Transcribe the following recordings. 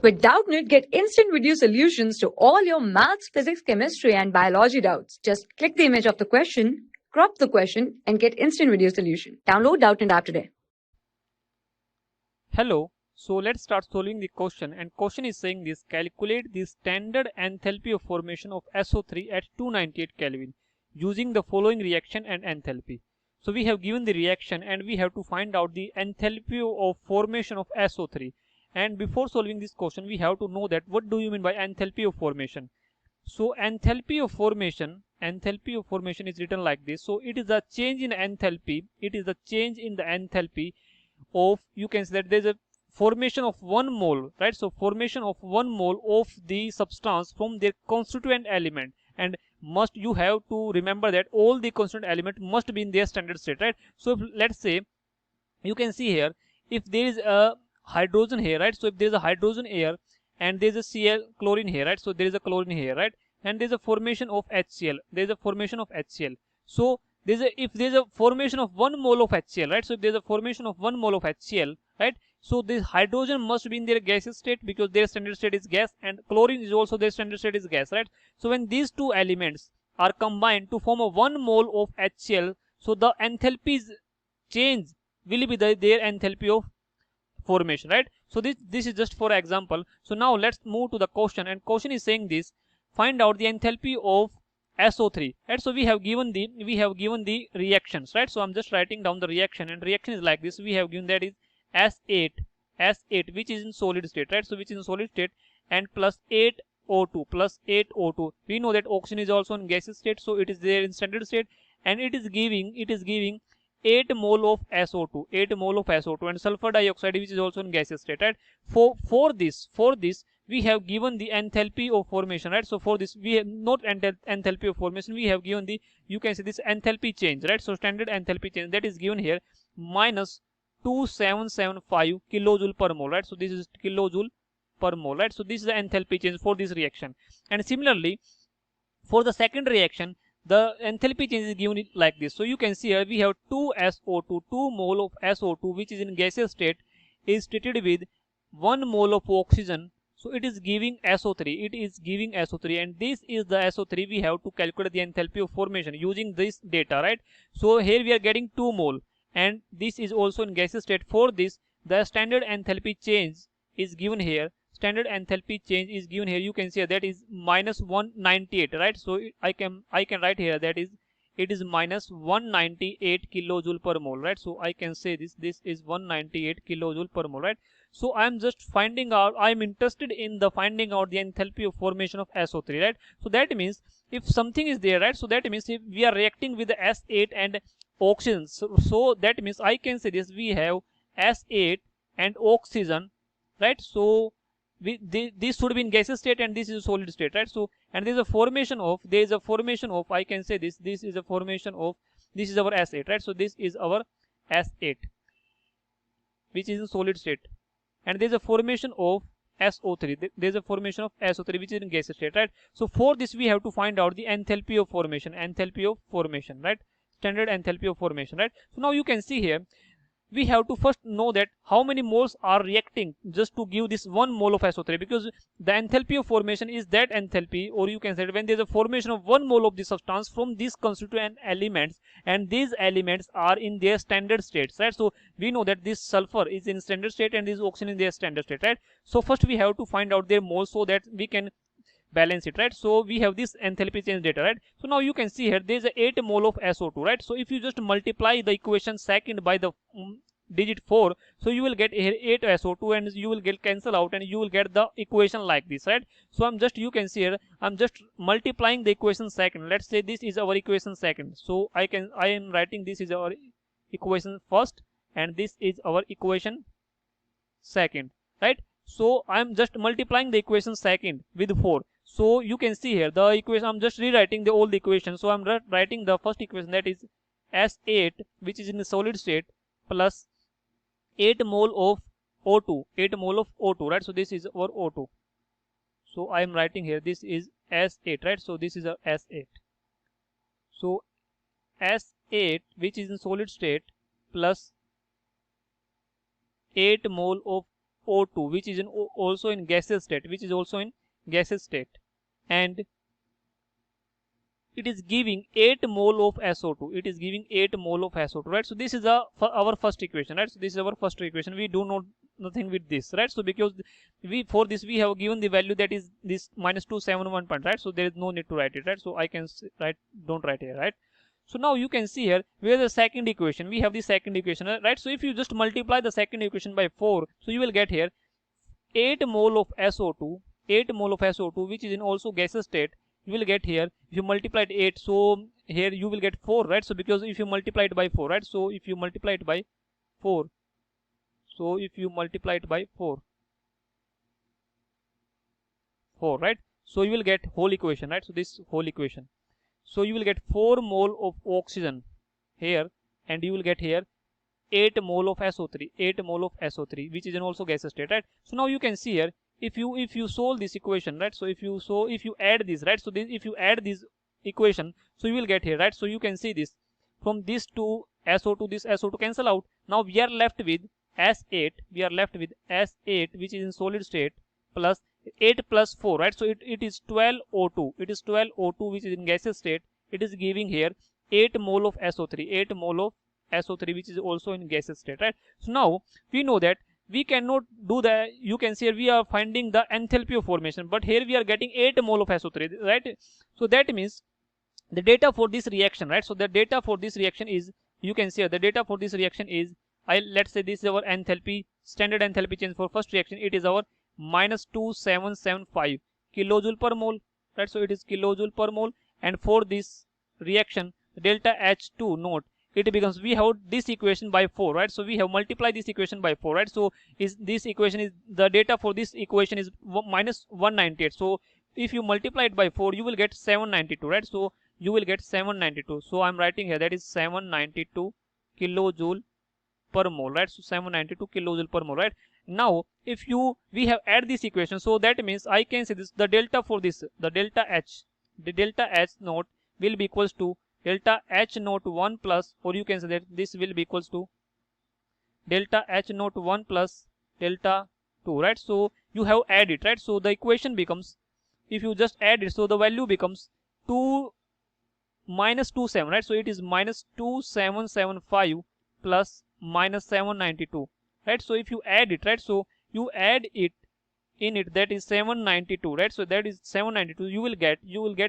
With Doubtnut, get instant video solutions to all your maths, physics, chemistry, and biology doubts. Just click the image of the question, crop the question, and get instant video solution. Download Doubtnut app today. Hello, so let's start solving the question, and question is saying this: calculate the standard enthalpy of formation of SO3 at 298 Kelvin using the following reaction and enthalpy. So we have given the reaction and we have to find out the enthalpy of formation of SO3. And before solving this question, we have to know that what do you mean by enthalpy of formation. So enthalpy of formation is written like this. So it is a change in enthalpy. It is a change in the enthalpy of, you can say that there's a formation of 1 mole, right? So formation of 1 mole of the substance from their constituent element, and must you have to remember that all the constituent element must be in their standard state, right? So if, let's say, you can see here, if there is a hydrogen here, right? So if there is a hydrogen here and there is a Cl chlorine here, right? So there is a chlorine here, right? And there is a formation of HCl. There is a formation of HCl. So if there is a formation of 1 mole of HCl, right? So if there is a formation of 1 mole of HCl, right? So this hydrogen must be in their gaseous state because their standard state is gas, and chlorine is also their standard state is gas, right? So when these two elements are combined to form a 1 mole of HCl, so the enthalpies change will be their enthalpy of formation, right? So this is just for example. So now let's move to the question, and question is saying this: find out the enthalpy of SO3, right? So we have given the reactions, right? So I'm just writing down the reaction, and reaction is like this. We have given that is S8 which is in solid state, right? So which is in solid state, and plus 8O2. We know that oxygen is also in gaseous state, so it is there in standard state, and it is giving 8 mole of SO2, and sulfur dioxide, which is also in gaseous state, right? For this we have given the enthalpy of formation, right? So for this we have not enthalpy of formation, we have given the, you can say, this enthalpy change, right? So standard enthalpy change, that is given here, minus 2775 kilojoule per mole, right? So this is kilojoule per mole, right? So this is the enthalpy change for this reaction. And similarly, for the second reaction, the enthalpy change is given like this. So you can see here we have 2 mole of SO2, which is in gaseous state, is treated with 1 mole of oxygen. So it is giving SO3. And this is the SO3. We have to calculate the enthalpy of formation using this data, right? So here we are getting 2 mole, and this is also in gaseous state. For this, the standard enthalpy change is given here. You can see that is minus 198, right? So I can write here that is, it is minus 198 kilojoule per mole, right? So I can say this is 198 kilojoule per mole, right? So I'm interested in the finding out the enthalpy of formation of SO3, right? So that means if something is there, right? So that means if we are reacting with the S8 and oxygen, so that means I can say this: we have S8 and oxygen, right? So this should be in gaseous state, and this is a solid state, right? So, and there is a formation of I can say this is a formation of, this is our S8, right? So this is our S8, which is in solid state, and there is a formation of SO3. There is a formation of SO3, which is in gaseous state, right? So for this we have to find out the enthalpy of formation, right? Standard enthalpy of formation, right? So now you can see here, we have to first know that how many moles are reacting just to give this 1 mole of SO3, because the enthalpy of formation is that enthalpy, or you can say when there is a formation of 1 mole of the substance from these constituent elements, and these elements are in their standard states, right? So we know that this sulfur is in standard state and this oxygen in their standard state, right? So first we have to find out their moles so that we can balance it, right? So we have this enthalpy change data, right? So now you can see here there is a 8 mole of SO2, right? So if you just multiply the equation second by the digit 4, so you will get here 8 SO2, and you will get cancel out, and you will get the equation like this, right? So you can see here, I'm just multiplying the equation second. Let's say this is our equation second, so I am writing this is our equation first, and this is our equation second, right? So I'm just multiplying the equation second with 4. So you can see here the equation, I'm just rewriting the old equation. So I'm writing the first equation, that is S8, which is in the solid state, plus 8 mole of O2, right? So this is our O2. So I am writing here this is S8, right? So this is a S8. So S8, which is in solid state, plus 8 mole of O2, which is also in gaseous state, and it is giving 8 mole of SO2. It is giving 8 mole of SO2, right? So this is our first equation, right? So this is our first equation. We do not nothing with this, right? So because for this we have given the value that is this minus 271 point, right? So there is no need to write it, right? So I can don't write here, right? So now you can see here where the second equation, we have the second equation, right? So if you just multiply the second equation by 4, so you will get here 8 mole of SO2, 8 mole of SO2, which is in also gaseous state. You will get here, if you multiply it 8, so here you will get 4, right? So because if you multiply it by 4, right? So if you multiply it by 4, right? So you will get whole equation, right? So this whole equation. So you will get 4 mole of oxygen here, and you will get here 8 mole of SO3, 8 mole of SO3, which is in also gaseous state, right? So now you can see here, if you solve this equation, right? So if you add this, right? So if you add this equation, so you will get here, right? So you can see this, from this to SO2, this SO2 cancel out. Now we are left with S8, which is in solid state, plus 8 plus 4, right? So it is 12 O2, which is in gaseous state. It is giving here 8 mole of SO3, which is also in gaseous state, right? So now we know that we cannot do the, you can see here we are finding the enthalpy of formation, but here we are getting 8 mole of SO3, right? So that means the data for this reaction, right? So the data for this reaction is, you can see here, the data for this reaction is, let's say this is our enthalpy, standard enthalpy change for first reaction. It is our minus 2775 kilojoule per mole, right? So it is kilojoule per mole. And for this reaction, delta H2 naught, it becomes, we have this equation by 4, right? So we have multiplied this equation by 4, right? So is this equation is, the data for this equation is minus 198. So if you multiply it by 4, you will get 792, right? So you will get 792. So I'm writing here that is 792 kilojoule per mole, right? So 792 kilojoule per mole, right? Now if we have add this equation, so that means I can say this, the delta for this, the delta H naught will be equals to delta H naught 1 plus, or you can say that this will be equals to delta H naught 1 plus delta 2, right? So you have add it, right? So the equation becomes, if you just add it, so the value becomes 2 minus 27, right? So it is minus 2775 plus minus 792, right? So if you add it, right? So you add it in it, that is 792, right? So that is 792. You will get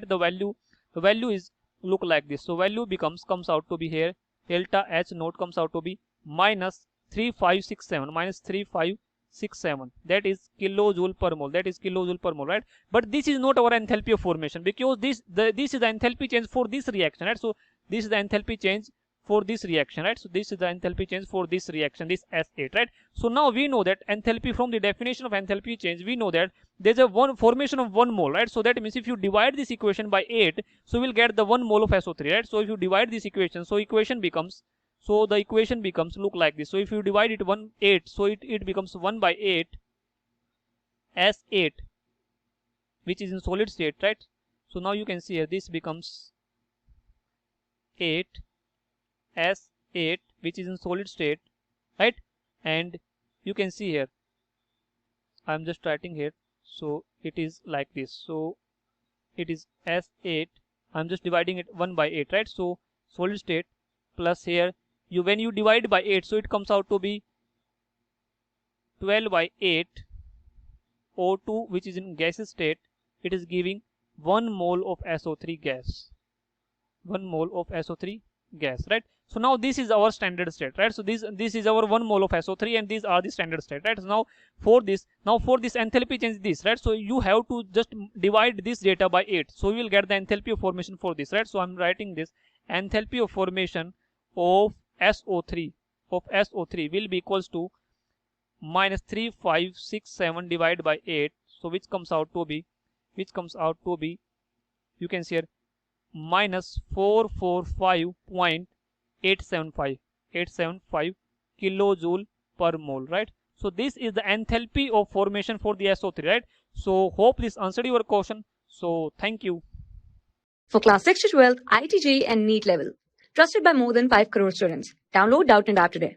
the value. The value is look like this. So value comes out to be here, delta H naught comes out to be minus 3567, that is kilojoule per mole, right? But this is not our enthalpy of formation, because this is the enthalpy change for this reaction, right? So this is the enthalpy change for this reaction, right? So this is the enthalpy change for this reaction, this S8, right? So now we know that enthalpy, from the definition of enthalpy change, we know that there's a formation of 1 mole, right? So that means if you divide this equation by 8, so we'll get the 1 mole of SO3, right? So if you divide this equation, so the equation becomes look like this. So if you divide it 8, so it becomes 1 by 8 S8, which is in solid state, right? So now you can see here, this becomes 8 S8, which is in solid state, right? And you can see here, I'm just writing here, so it is like this. So it is S8, I'm just dividing it 1 by 8, right? So solid state plus here, when you divide by 8, so it comes out to be 12 by 8 O2, which is in gaseous state. It is giving 1 mole of SO3 gas, right? So now this is our standard state, right? So this is our 1 mole of SO3, and these are the standard state, right? So now for this enthalpy change this, right? So you have to just divide this data by 8, so you will get the enthalpy of formation for this, right? So I'm writing this, enthalpy of formation of SO3 will be equals to minus 3567 divided by 8, so which comes out to be, you can see here, minus 445.875 kilojoule per mole, right? So this is the enthalpy of formation for the SO3, right? So hope this answered your question. So thank you. For class 6 to 12, IIT JEE and NEET level. Trusted by more than 5 crore students. Download Doubtnut App today.